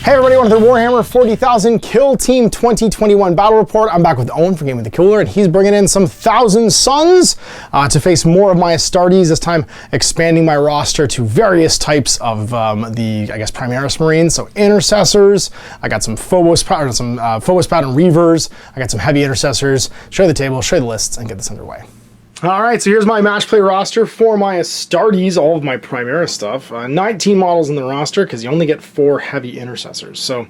Hey everybody, welcome to the Warhammer 40,000 Kill Team 2021 Battle Report. I'm back with Owen from Game of the Cooler, and he's bringing in some Thousand Suns to face more of my Astartes, this time expanding my roster to various types of Primaris Marines. So Intercessors, I got some Phobos Pattern Reavers, I got some Heavy Intercessors. Show you the table, show you the lists, and get this underway. All right, so here's my match play roster for my Astartes, all of my Primaris stuff. 19 models in the roster because you only get 4 Heavy Intercessors. So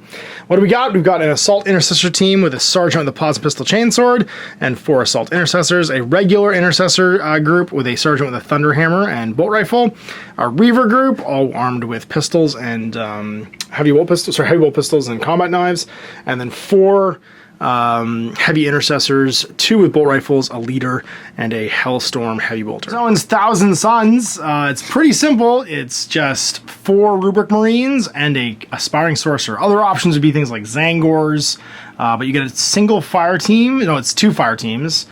what do we got? We've got an Assault Intercessor team with a Sergeant with a Plasma Pistol Chainsword and 4 Assault Intercessors, a regular Intercessor group with a Sergeant with a Thunderhammer and Bolt Rifle, a Reaver group all armed with pistols and heavy bolt pistols and combat knives, and then 4 Heavy Intercessors, 2 with bolt rifles, a leader, and a Hellstorm Heavy Bolter. Owen's Thousand Suns, it's pretty simple. It's just 4 Rubric Marines and a Aspiring Sorcerer. Other options would be things like Zangors, but you get a single fire team. No, it's 2 fire teams,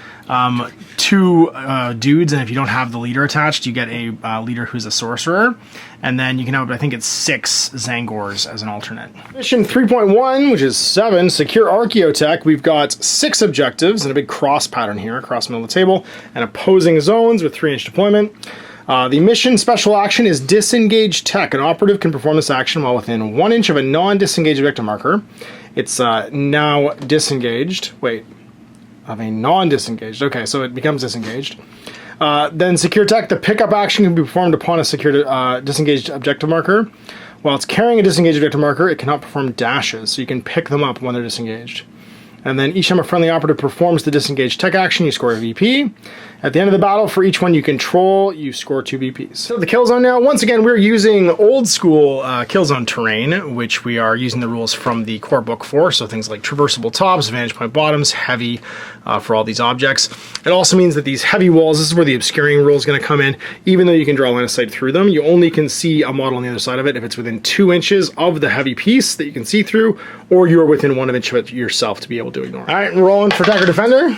2 dudes, and if you don't have the leader attached, you get a leader who's a sorcerer. And then you can have, I think it's 6 Zangors as an alternate. Mission 3.1, which is 7, Secure Archaeotech. We've got 6 objectives and a big cross pattern here across the middle of the table, and opposing zones with 3-inch deployment. The mission special action is Disengage Tech. An operative can perform this action while within 1 inch of a non-disengaged objective marker. It's now disengaged. Wait, of a non-disengaged. Okay, so it becomes disengaged. Then Secure Tech, the pickup action can be performed upon a secured disengaged objective marker. While it's carrying a disengaged objective marker, it cannot perform dashes, so you can pick them up when they're disengaged. And then each time a friendly operative performs the disengaged tech action, you score a VP. At the end of the battle, for each one you control, you score 2 VPs. So the kill zone now, once again, we're using old school kill zone terrain, which we are using the rules from the core book for. So things like traversable tops, vantage point bottoms, heavy for all these objects. It also means that these heavy walls, this is where the obscuring rule is going to come in. Even though you can draw line of sight through them, you only can see a model on the other side of it if it's within 2 inches of the heavy piece that you can see through, or you are within 1 inch of it yourself to be able to ignore it. All right, rolling for attack or defender.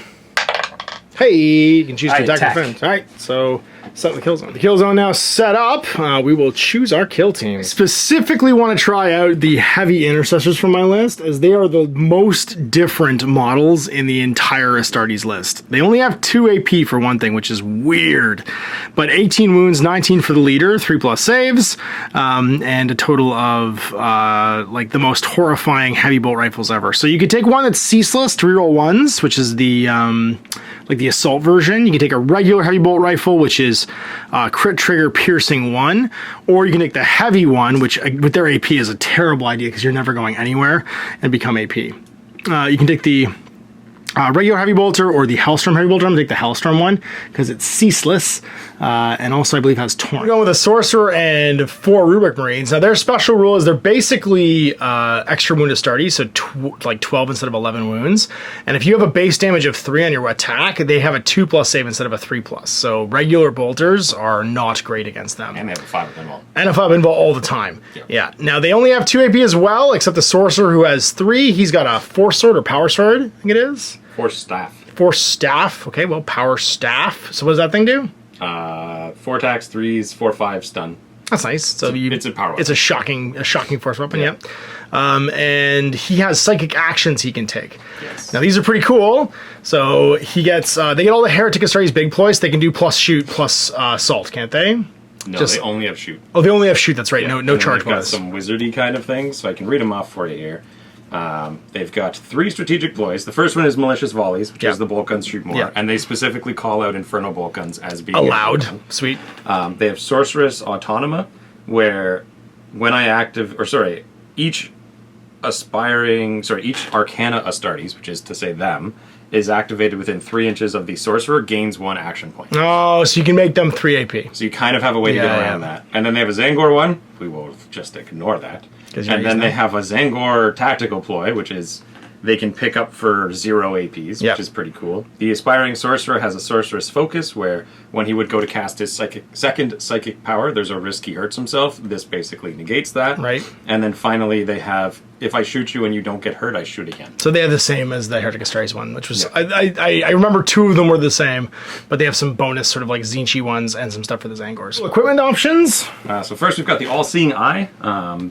Hey, you can choose to attack or defend. All right, so set the kill zone. The kill zone now set up. We will choose our kill team. Specifically want to try out the Heavy Intercessors from my list, as they are the most different models in the entire Astartes list. They only have 2 AP for one thing, which is weird. But 18 wounds, 19 for the leader, 3+ saves, and a total of like the most horrifying heavy bolt rifles ever. So you could take one that's ceaseless to reroll 1s, which is the like the assault version. You can take a regular heavy bolt rifle, which is crit trigger piercing 1, or you can take the heavy one, which with their AP is a terrible idea because you're never going anywhere, and become AP. You can take the regular heavy bolter or the Hellstorm heavy bolter. I'm gonna take the Hellstorm one because it's ceaseless, and also I believe has torn. We're going with a sorcerer and 4 Rubric Marines. Now their special rule is they're basically extra wound Astartes, so like 12 instead of 11 wounds. And if you have a base damage of 3 on your attack, they have a 2+ save instead of a 3+. So regular bolters are not great against them. And they have a 5 invul. And a 5 invul all the time. Yeah. Now they only have 2 AP as well, except the sorcerer who has 3. He's got a Force Sword or Power Sword, I think it is. Force Staff. Force Staff. Okay, well, Power Staff. So what does that thing do? 4 attacks, 3s, 4/5 stun. That's nice. So it's a power weapon. It's a shocking force weapon. Yeah. And he has psychic actions he can take. Yes. Now these are pretty cool. So he gets they get all the Heretic Astartes big ploys. They can do plus shoot plus assault, can't they? No, they only have shoot. Oh, they only have shoot. That's right. Yeah. No charge bonus. They've got some wizardy kind of things, so I can read them off for you here. They've got 3 strategic ploys. The first one is Malicious Volleys, which is the bolt guns shoot more, and they specifically call out Inferno bolt guns as being allowed. Sweet. They have Sorceress Autonoma, where when I each Arcana Astartes, which is to say them, is activated within 3 inches of the sorcerer, gains 1 action point. Oh, so you can make them 3 AP. So you kind of have a way to get around that. And then they have a Zangor one. We will just ignore that. And then they have a Zangor tactical ploy, which is they can pick up for 0 APs, which is pretty cool. The Aspiring Sorcerer has a Sorceress Focus, where when he would go to cast his second psychic power, there's a risk he hurts himself. This basically negates that. Right. And then finally they have if I shoot you and you don't get hurt, I shoot again. So they have the same as the Heretic Astartes one, which was I remember 2 of them were the same, but they have some bonus sort of like Zinchi ones and some stuff for the Zangors. Equipment options. So first we've got the All-Seeing Eye.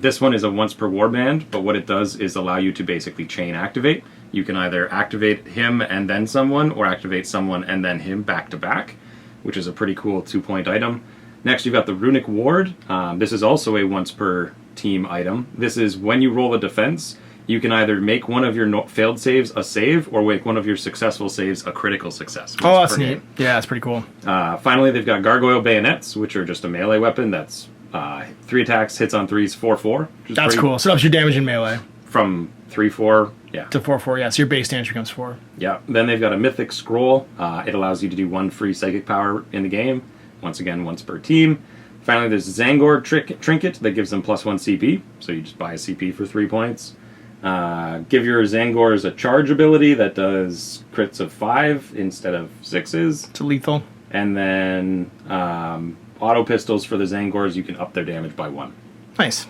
This one is a once per warband, but what it does is allow you to basically chain activate. You can either activate him and then someone, or activate someone and then him back to back, which is a pretty cool 2-point item. Next, you've got the Runic Ward. This is also a once per team item. This is when you roll a defense, you can either make one of your failed saves a save, or make one of your successful saves a critical success. Oh, that's neat. Yeah, that's pretty cool. Finally, they've got Gargoyle Bayonets, which are just a melee weapon that's 3 attacks, hits on 3s, 4/4. That's cool. So that's your damage in melee. From 3/4, yeah. To 4/4, yeah. So your base damage becomes 4. Yeah. Then they've got a Mythic Scroll. It allows you to do 1 free psychic power in the game. Once again, once per team. Finally, there's Zangor Trinket that gives them +1 CP. So you just buy a CP for 3 points. Give your Zangors a charge ability that does crits of 5 instead of 6s. It's lethal. And then auto pistols for the Zangors, you can up their damage by 1. Nice.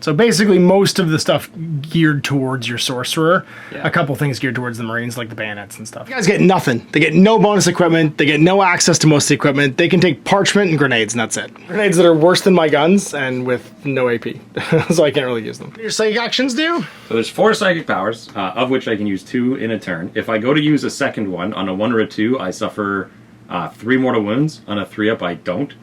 So basically most of the stuff geared towards your sorcerer. Yeah. A couple things geared towards the Marines, like the bayonets and stuff. You guys get nothing. They get no bonus equipment. They get no access to most of the equipment. They can take parchment and grenades, and that's it. Grenades that are worse than my guns and with no AP. So I can't really use them. What do your psychic actions do? So there's 4 psychic powers, of which I can use 2 in a turn. If I go to use a second one, on a 1 or a 2, I suffer 3 mortal wounds. On a 3-up, I don't.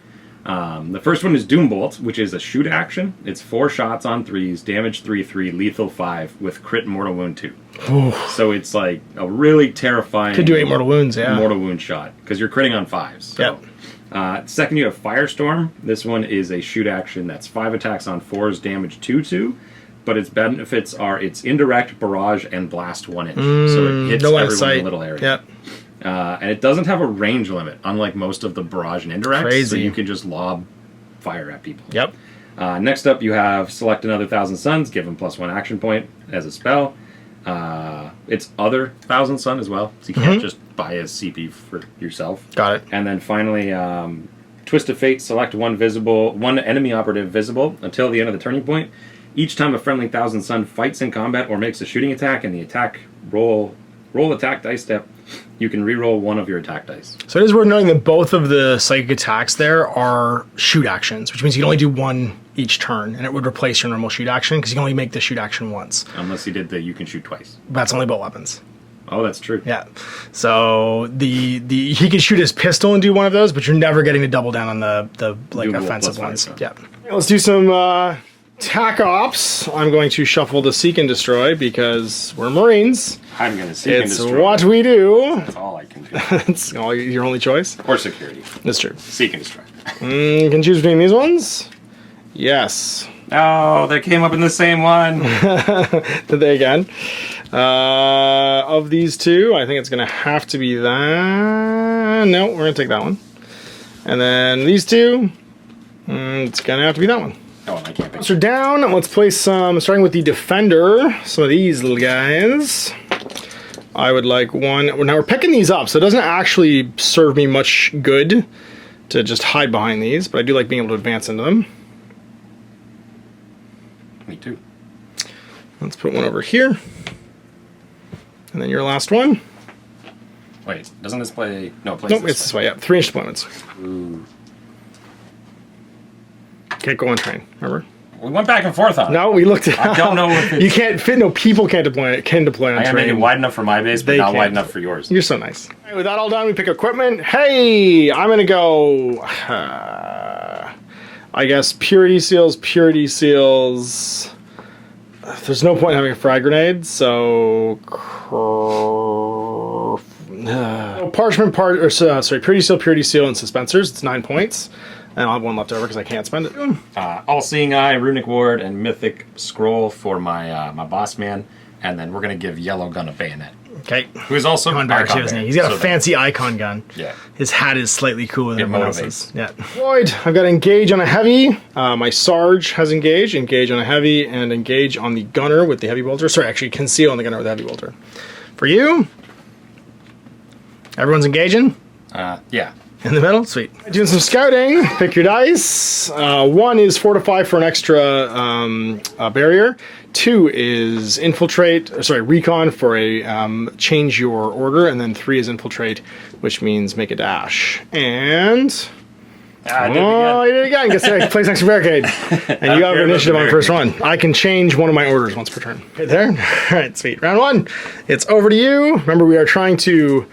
The first one is Doombolt, which is a shoot action. It's 4 shots on 3s, damage 3/3, lethal 5, with crit mortal wound 2. Oof. So it's like a really terrifying... Could do 8 mortal wounds, yeah. Mortal wound shot, because you're critting on 5s. So. Yep. Second, you have Firestorm. This one is a shoot action that's 5 attacks on 4s, damage 2/2, but its benefits are its indirect, barrage, and blast 1 inch. So it hits everyone in a little area. Yep. And it doesn't have a range limit, unlike most of the barrage and indirects. Crazy. So you can just lob fire at people. Yep. Next up, you have select another 1,000 Suns, give them +1 action point as a spell. It's other 1,000 Sun as well, so you can't just buy a CP for yourself. Got it. And then finally, Twist of Fate, select one enemy operative visible until the end of the turning point. Each time a friendly 1,000 Sun fights in combat or makes a shooting attack, and the attack roll attack dice step, you can reroll 1 of your attack dice. So it is worth noting that both of the psychic attacks there are shoot actions, which means you can only do 1 each turn, and it would replace your normal shoot action, because you can only make the shoot action once. Unless you did you can shoot twice. That's only bolt weapons. Oh, that's true. Yeah. So he can shoot his pistol and do 1 of those, but you're never getting to double down on the like offensive ones. Yeah. Let's do some Tac Ops. I'm going to shuffle the Seek and Destroy because we're Marines. I'm going to Seek and Destroy. It's what we do. That's all I can do. That's all your only choice? Or security. That's true. Seek and Destroy. You can choose between these ones? Yes. Oh, they came up in the same one. Did they again? Of these 2, I think it's going to have to be that. No, we're going to take that one. And then these 2, it's going to have to be that one. Oh, I can't pick. So down, let's play some, starting with the Defender, some of these little guys. I would like 1. Now we're picking these up, so it doesn't actually serve me much good to just hide behind these, but I do like being able to advance into them. Me too. Let's put 1 over here. And then your last one. Wait, doesn't this play... No, it plays Nope, it's this way, yeah. 3-inch deployments. Ooh. Can't go on train, remember? We went back and forth on it. No, we looked at I don't know if it's... You can't fit, no, people can't deploy on train. I am making wide enough for my base, but not wide enough for yours. You're so nice. All right, with that all done, we pick equipment. Hey, I'm going to go... I guess Purity Seals. There's no point in having a frag grenade, so... Purity Seal, and Suspensors. It's 9 points. And I'll have 1 left over because I can't spend it. All-Seeing Eye, Runic Ward, and Mythic Scroll for my my boss man. And then we're going to give Yellow Gun a bayonet. Okay. Who's also an icon too, isn't he? He's got a fancy icon gun. Yeah. His hat is slightly cooler than everyone motivates. else's. Yeah. Floyd, I've got Engage on a Heavy. My Sarge has Engage on a Heavy, and Engage on the Gunner with the Heavy Bolter. Sorry, actually Conceal on the Gunner with the Heavy Bolter. For you, everyone's engaging? Yeah. In the middle? Sweet. Doing some scouting. Pick your dice. 1 is fortify for an extra barrier. 2 is recon for a change your order. And then 3 is infiltrate, which means make a dash. And... you did it again. Guess I place next to barricade. And you got initiative on the first run. I can change one of my orders once per turn. Right there. All right, sweet. Round 1. It's over to you. Remember, we are trying to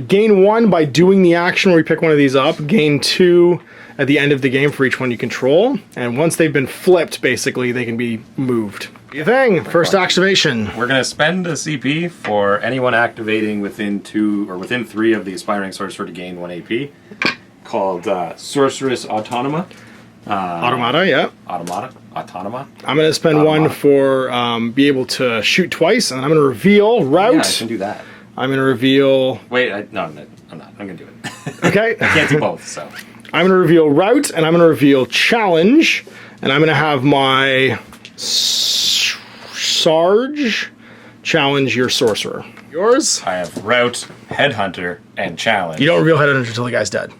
gain 1 by doing the action where we pick one of these up. Gain 2 at the end of the game for each one you control. And once they've been flipped, basically, they can be moved. Your thing. First activation. We're going to spend a CP for anyone activating within 2 or within 3 of the Aspiring Sorcerer to gain 1 AP. Called Sorceress Autonoma. Automata, yeah. Autonoma. I'm going to spend 1 for be able to shoot twice, and I'm going to reveal route. Yeah, I can do that. I'm going to reveal... Wait, no, I'm not. I'm going to do it. Okay. I can't do both, so... I'm going to reveal route, and I'm going to reveal challenge, and I'm going to have my Sarge challenge your sorcerer. Yours? I have route, headhunter, and challenge. You don't reveal headhunter until the guy's dead.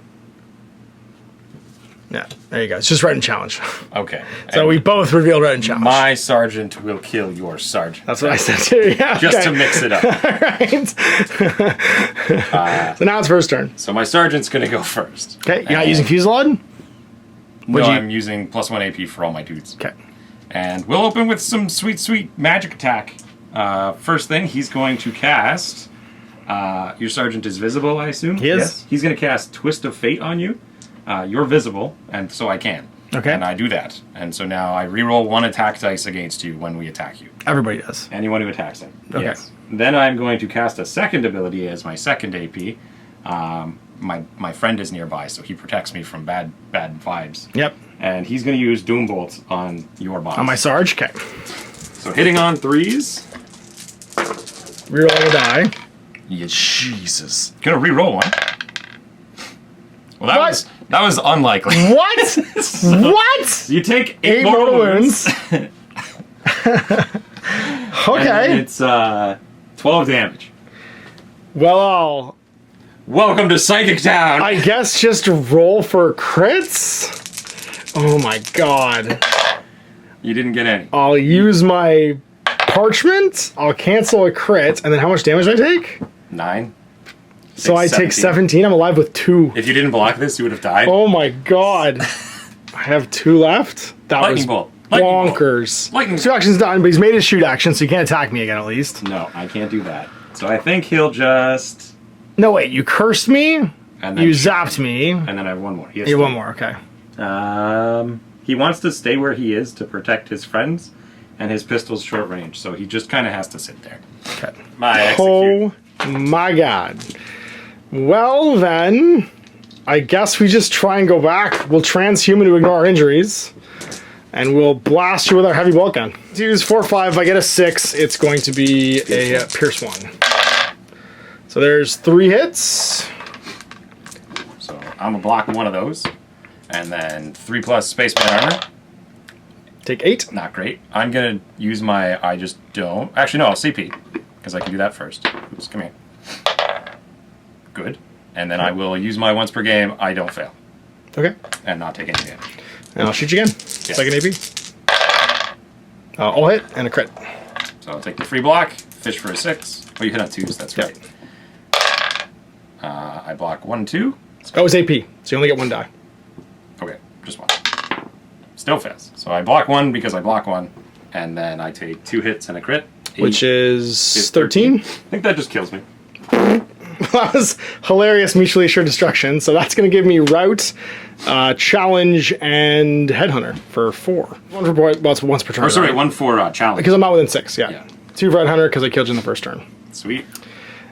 Yeah, there you go. It's just right and challenge. Okay. So we both revealed right and challenge. My sergeant will kill your sergeant. That's what I said too, yeah. Just to mix it up. Right. So now it's first turn. So my sergeant's going to go first. Okay, you're not using Fusillade? No, I'm using +1 AP for all my dudes. Okay. And we'll open with some sweet, sweet magic attack. First thing, he's going to cast... your sergeant is visible, I assume? He is. Yes. He's going to cast Twist of Fate on you. You're visible, and so I can. Okay. And I do that. And so now I reroll 1 attack dice against you when we attack you. Everybody does. Anyone who attacks him. Okay. Yes. Then I'm going to cast a second ability as my second AP. My friend is nearby, so he protects me from bad vibes. Yep. And he's going to use Doom Bolt on your boss. On my Sarge? Okay. So hitting on 3s. Reroll a die. Yeah, Jesus. Gonna reroll 1. Well, that was unlikely. What? What? You take 8 mortal wounds. Okay. It's 12 damage. Well, Welcome to Psychic Town. I guess just roll for crits? Oh my god. You didn't get any. I'll use my parchment, I'll cancel a crit, and then how much damage do I take? 9. So I take 17, I'm alive with 2. If you didn't block this, you would have died. Oh my god. I have 2 left? That Lightning was bolt. Lightning bonkers. Lightning 2 actions done, but he's made his shoot action, so he can't attack me again at least. No, I can't do that. So I think he'll just... No, wait, you cursed me, and then you zapped me. And then I have 1 more. You have 1 more, okay. He wants to stay where he is to protect his friends, and his pistol's short range, so he just kind of has to sit there. Okay. Execute. Oh my god. Well then, I guess we just try and go back. We'll transhuman to ignore our injuries, and we'll blast you with our heavy bolt gun. Use 4/5. If I get a 6, it's going to be a Pierce 1. So there's 3 hits. So I'm gonna block 1 of those, and then 3+ spaceman armor. Take 8. Not great. I'm gonna use my I just don't. Actually, no, I'll CP because I can do that first. Oops, come here. Good. And then I will use my once per game. I don't fail. Okay. And not take any damage. And I'll shoot you again. Yes. Second AP. All hit and a crit. So I'll take the free block. Fish for a 6. Oh, you hit on 2s. That's right. I block 1, 2. Oh, it's AP, so you only get 1 die. Okay, just 1. Still fails. So I block 1 because I block 1, and then I take 2 hits and a crit. 8 Which is 13. I think that just kills me. That was hilarious mutually assured destruction, so that's going to give me route, challenge, and headhunter for 4. 1 for once per turn. Or sorry, 1 for challenge. Because I'm not within 6, yeah. 2 for headhunter because I killed you in the first turn. Sweet.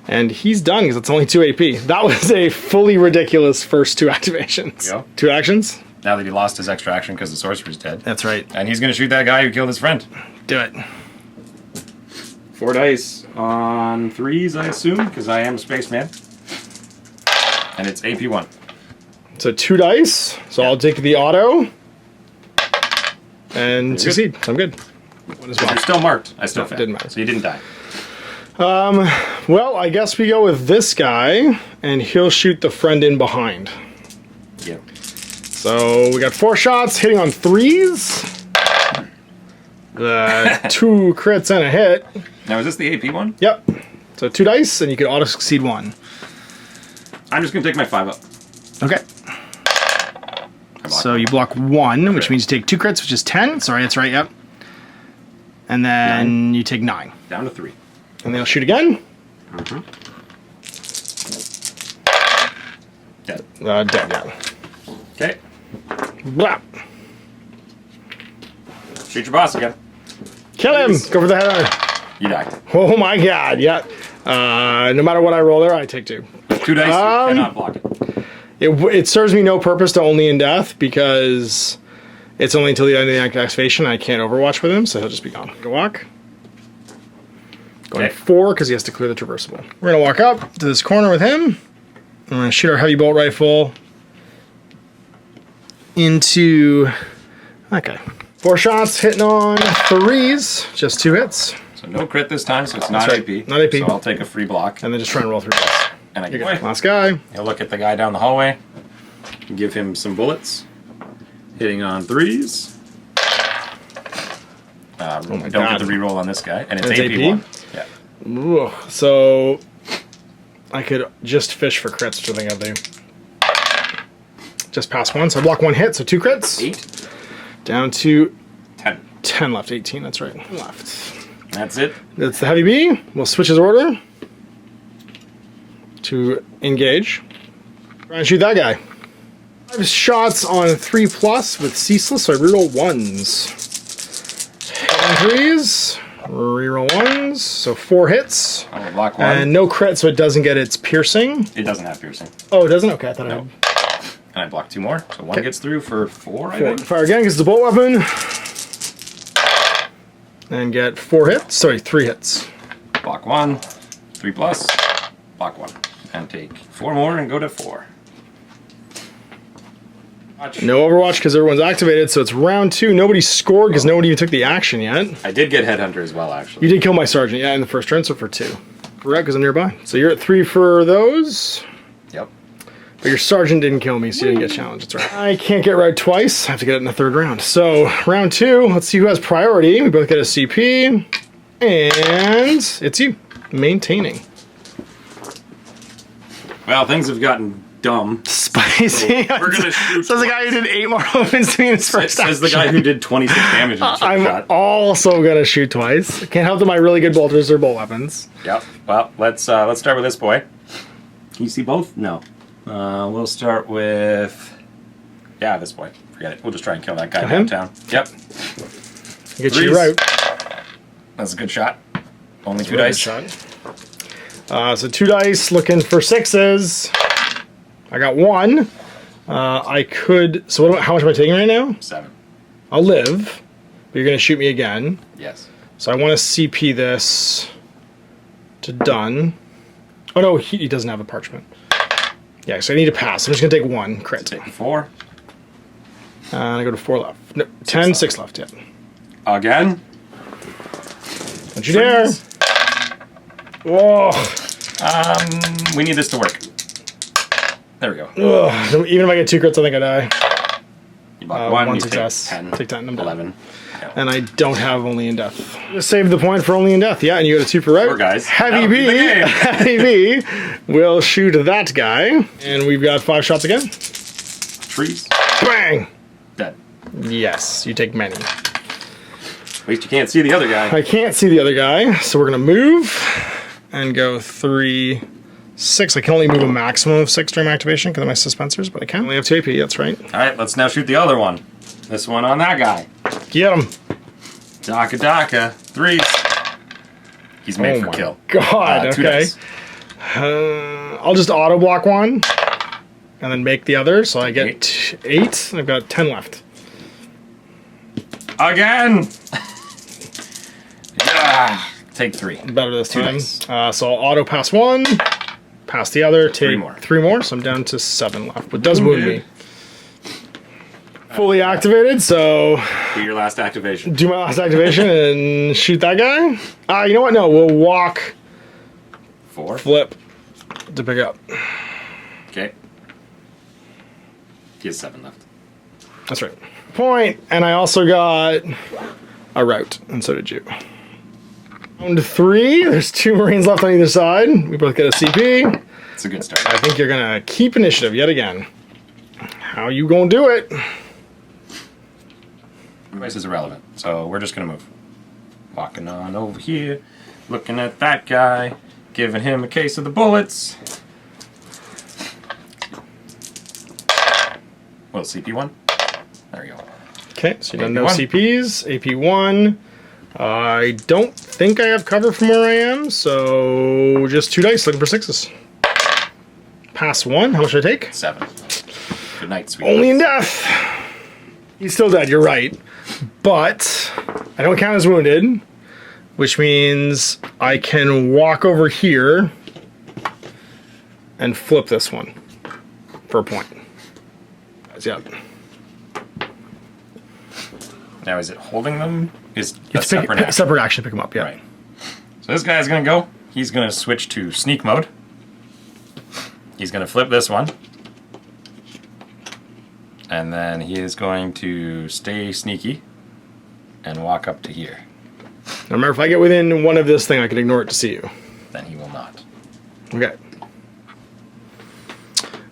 And he's done because it's only 2 AP. That was a fully ridiculous first 2 activations. Yeah. 2 actions? Now that he lost his extra action because the sorcerer's dead. That's right. And he's going to shoot that guy who killed his friend. Do it. 4 dice on 3s, I assume, because I am a spaceman. And it's AP 1. So 2 dice. So I'll take the auto. And succeed. So I'm good. What is You're still marked. I still failed. Didn't matter. So you didn't die. Well, I guess we go with this guy, and he'll shoot the friend in behind. Yep. So we got 4 shots, hitting on 3s. 2 crits and a hit. Now, is this the AP one? Yep. So 2 dice, and you can auto-succeed 1. I'm just going to take my 5 up. Okay. So you block 1, which means you take 2 crits, which is 10. Sorry, that's right, yep. And then 9. You take 9. Down to 3. And they'll shoot again. Dead. Dead, yeah. Okay. Blah. Shoot your boss again. Kill him! Go for the head. You die. Oh my god, yeah. No matter what I roll there, I take 2. 2 dice, you cannot block it. It serves me no purpose to only in death because it's only until the end of the activation. I can't overwatch with him, so he'll just be gone. Go walk. Going 4 because he has to clear the traversable. We're going to walk up to this corner with him. I'm going to shoot our heavy bolt rifle into... Okay. 4 shots, hitting on 3s. Just 2 hits. So no crit this time, so it's not AP. Not AP. So I'll take a free block. And then just try and roll 3 dice. And I get away. Last guy. You'll look at the guy down the hallway. Give him some bullets. Hitting on 3s. Don't get the reroll on this guy. And it's AP 1. Yeah. Ooh, so I could just fish for crits, which I think I'll do. Just pass 1, so I block 1 hit, so 2 crits. 8. Down to 10. 10 left, 18, that's right. Left. That's it. That's the heavy B. We'll switch his order to engage. Try and shoot that guy. 5 shots on 3+ with ceaseless, so I reroll 1s. 3s. Reroll 1s, so 4 hits. I'm gonna block 1. And no crit, so it doesn't get its piercing. It doesn't have piercing. Oh, it doesn't? Okay, I thought No. And I block 2 more, so 1 gets through for 4, I think. Fire again, gets the bolt weapon. And get 4 hits. Sorry, 3 hits. Block 1, 3+, block 1. And take 4 more and go to 4. No Overwatch because everyone's activated, so it's round 2. Nobody scored because nobody even took the action yet. I did get Headhunter as well, actually. You did kill my sergeant, yeah, in the first turn, so for 2. Correct, because I'm nearby. So you're at 3 for those. Yep. But your sergeant didn't kill me, so you didn't get challenged. That's right. I can't get right twice. I have to get it in the 3rd round. So round 2, let's see who has priority. We both get a CP. And it's you. Maintaining. Well, things have gotten dumb. Spicy. So we're gonna shoot. Says the guy who did 8 more opens to me in his first action. Says the guy who did 26 damage in his I'm shot. also gonna shoot twice. Can't help that my really good bolters are bolt weapons. Yep. Well, let's start with this boy. Can you see both? No. We'll start with this boy. Forget it. We'll just try and kill that guy downtown. Yep. Get you right. That's a good shot. Only 2 dice. Shot. So 2 dice, looking for 6s. I got 1. I could. So how much am I taking right now? 7. I'll live, but you're gonna shoot me again. Yes. So I want to CP this to done. Oh no, he doesn't have a parchment. Yeah, so I need to pass. I'm just gonna take 1 crit. Take 4. And I go to 4 left. No, 10, 6 left. Yeah. Again. Don't you dare! Whoa! We need this to work. There we go. Ugh. Even if I get 2 crits, I think I die. You block 1, you success. take 10. Take 10, I'm dead. 11. Yeah. And I don't have only in death. Just save the point for only in death. Yeah, and you got a 2 for right. Poor guys. Heavy B. Heavy B will shoot that guy. And we've got 5 shots again. Trees. Bang! Dead. Yes, you take many. At least you can't see the other guy. I can't see the other guy, so we're gonna move and go 3, 6. I can only move a maximum of 6 during my activation because of my suspensors, but I can only have 2 AP. That's right. All right, let's now shoot the other one. This one on that guy. Get him. Daka. 3. He's made for kill. God. 2 Okay. dice. I'll just auto block 1 and then make the other, so I get 8. And I've got 10 left. Again. Take 3. Better this 2 time. dice. So I'll auto pass 1, pass the other, take 3 more. So I'm down to 7 left, but does wound me. Fully activated, so Do your last activation. do my last activation and shoot that guy. You know what? No, we'll walk 4. Flip to pick up. Okay. He has 7 left. That's right. Point, and I also got a route, and so did you. Round 3. There's 2 Marines left on either side. We both get a CP. It's a good start. I think you're gonna keep initiative yet again. How you gonna do it? Advice is irrelevant, so we're just gonna move. Walking on over here, looking at that guy, giving him a case of the bullets. Well, CP1. There we go. Okay, so you don't know CPs. AP1. I don't think I have cover from where I am, so just 2 dice looking for 6s. Pass 1. How much should I take? 7. Good night, sweet. Only in death. He's still dead, you're right. But I don't count as wounded, which means I can walk over here and flip this one for a point. Yeah. Now, is it holding them? Is a It's separate action? separate action to pick him up, yeah. Right. So this guy's going to go. He's going to switch to sneak mode. He's going to flip this one. And then he is going to stay sneaky and walk up to here. Now remember, if I get within 1 of this thing, I can ignore it to see you. Then he will not. Okay.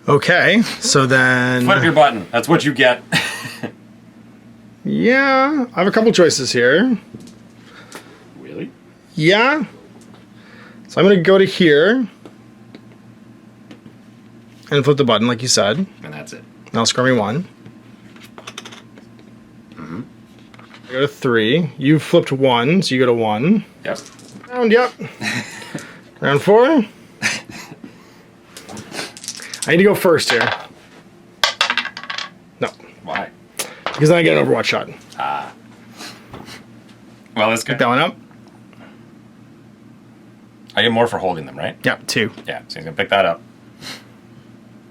Okay, so then... Flip your button. That's what you get. Yeah, I have a couple choices here. Really? Yeah. So I'm going to go to here and flip the button, like you said. And that's it. Now score me 1. I go to 3. You flipped 1, so you go to 1. Yep. Round, yep. Round 4. I need to go first here. No. Why? Because then I get an Overwatch shot. Well, let's Pick go. that one up. I get more for holding them, right? Yeah, 2. Yeah, so he's going to pick that up.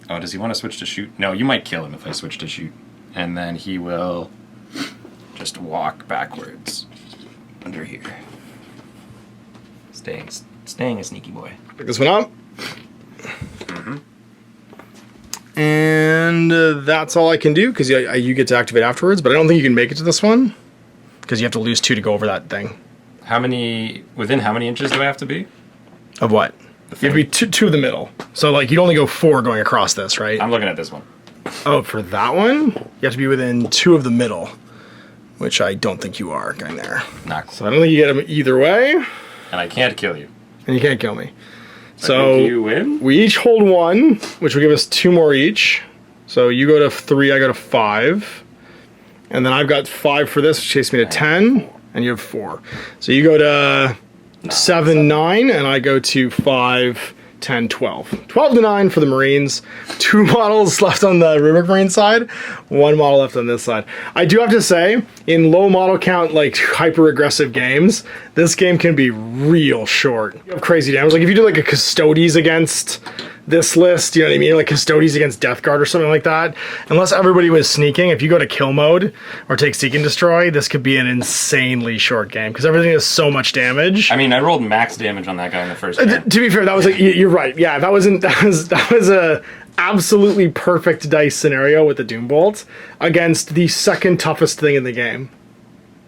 Oh, does he want to switch to shoot? No, you might kill him if I switch to shoot. And then he will just walk backwards under here. Staying a sneaky boy. Pick this one up. And that's all I can do, because you get to activate afterwards, but I don't think you can make it to this one, because you have to lose 2 to go over that thing. Within how many inches do I have to be? Of what? You have to be 2 of the middle. So, like, you'd only go 4 going across this, right? I'm looking at this one. Oh, for that one? You have to be within 2 of the middle, which I don't think you are going there. Not cool. So I don't think you get him either way. And I can't kill you. And you can't kill me. So you win? We each hold 1, which will give us 2 more each. So you go to 3, I go to 5. And then I've got 5 for this, which takes me to 10. And you have 4. So you go to 7, 9, and I go to 5, 10, 12. 12 to 9 for the Marines. 2 models left on the Rubric Marine side. 1 model left on this side. I do have to say, in low model count, like hyper-aggressive games, this game can be real short. You have crazy damage. Like if you do like a Custodes against this list, you know what I mean? Like Custodes against Death Guard or something like that. Unless everybody was sneaking, if you go to kill mode or take Seek and Destroy, this could be an insanely short game because everything is so much damage. I mean, I rolled max damage on that guy in the first game. To be fair, that was like, you're right. Yeah, that was a absolutely perfect dice scenario with the Doom Bolt against the second toughest thing in the game.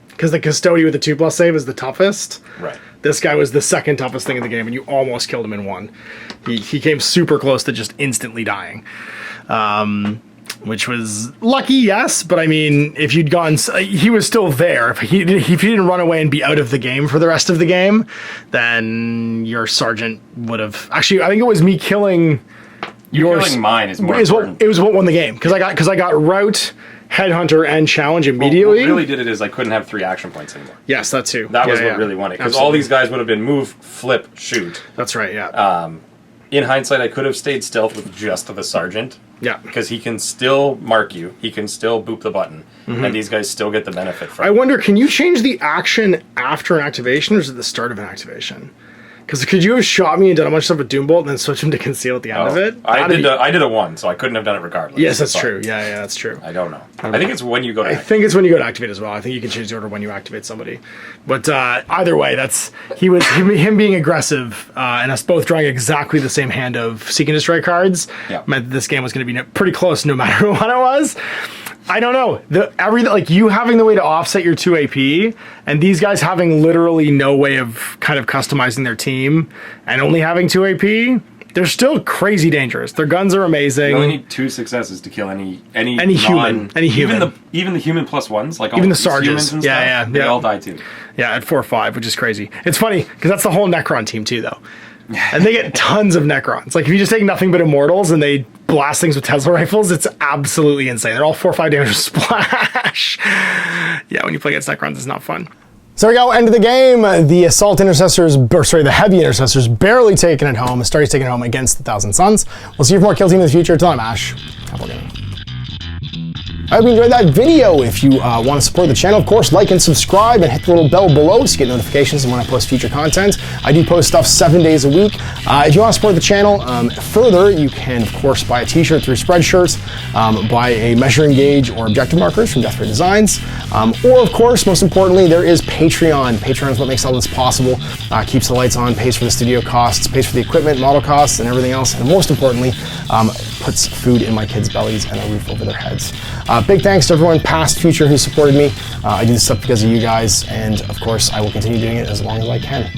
Because the Custodian with the 2+ save is the toughest. Right. This guy was the second toughest thing in the game, and you almost killed him in 1. He came super close to just instantly dying. Which was lucky, yes, but I mean, if you'd gone... He was still there. If he didn't run away and be out of the game for the rest of the game, then your sergeant would have... Actually, I think it was me killing... Killing mine is more important. It was what won the game, because I got Route... Headhunter and Challenge immediately. What really did it is I couldn't have 3 action points anymore. Yes, that too. That was what really won it. Because all these guys would have been move, flip, shoot. That's right, yeah. In hindsight, I could have stayed stealth with just the sergeant. Yeah. Because he can still mark you. He can still boop the button. And these guys still get the benefit from it. I wonder, can you change the action after an activation, or is it the start of an activation? Because could you have shot me and done a bunch of stuff with Doombolt and then switch him to conceal at the end of it? I did a 1, so I couldn't have done it regardless. Yes, that's true. Yeah, that's true. I don't know. I think it's when you go to activate. I think it's when you go to activate as well. I think you can change the order when you activate somebody. But either way, him being aggressive and us both drawing exactly the same hand of Seek and Destroy cards meant that this game was going to be pretty close no matter what it was. I don't know. You having the way to offset your 2 AP, and these guys having literally no way of kind of customizing their team, and only having 2 AP, they're still crazy dangerous. Their guns are amazing. You only need 2 successes to kill any human. Even the human +1s, like all even the sergeants and stuff, they all die too. Yeah, at 4/5, which is crazy. It's funny because that's the whole Necron team too, though. And they get tons of Necrons. Like if you just take nothing but Immortals and they blast things with Tesla rifles, it's absolutely insane. They're all 4/5 damage splash. Yeah, when you play against Necrons, it's not fun. So we go, end of the game. The the Heavy Intercessors barely taking it home. Astartes taking it home against the Thousand Suns. We'll see you for more Kill Team in the future. Till I'm Ash. Have a good one. I hope you enjoyed that video. If you want to support the channel, of course, like and subscribe and hit the little bell below to get notifications when I post future content. I do post stuff 7 days a week. If you want to support the channel further, you can, of course, buy a t-shirt through Spreadshirts, buy a measuring gauge or objective markers from Death Ray Designs, or, of course, most importantly, there is Patreon. Patreon is what makes all this possible, keeps the lights on, pays for the studio costs, pays for the equipment, model costs, and everything else, and most importantly, puts food in my kids' bellies and a roof over their heads. Big thanks to everyone, past, future, who supported me. I do this stuff because of you guys, and of course, I will continue doing it as long as I can.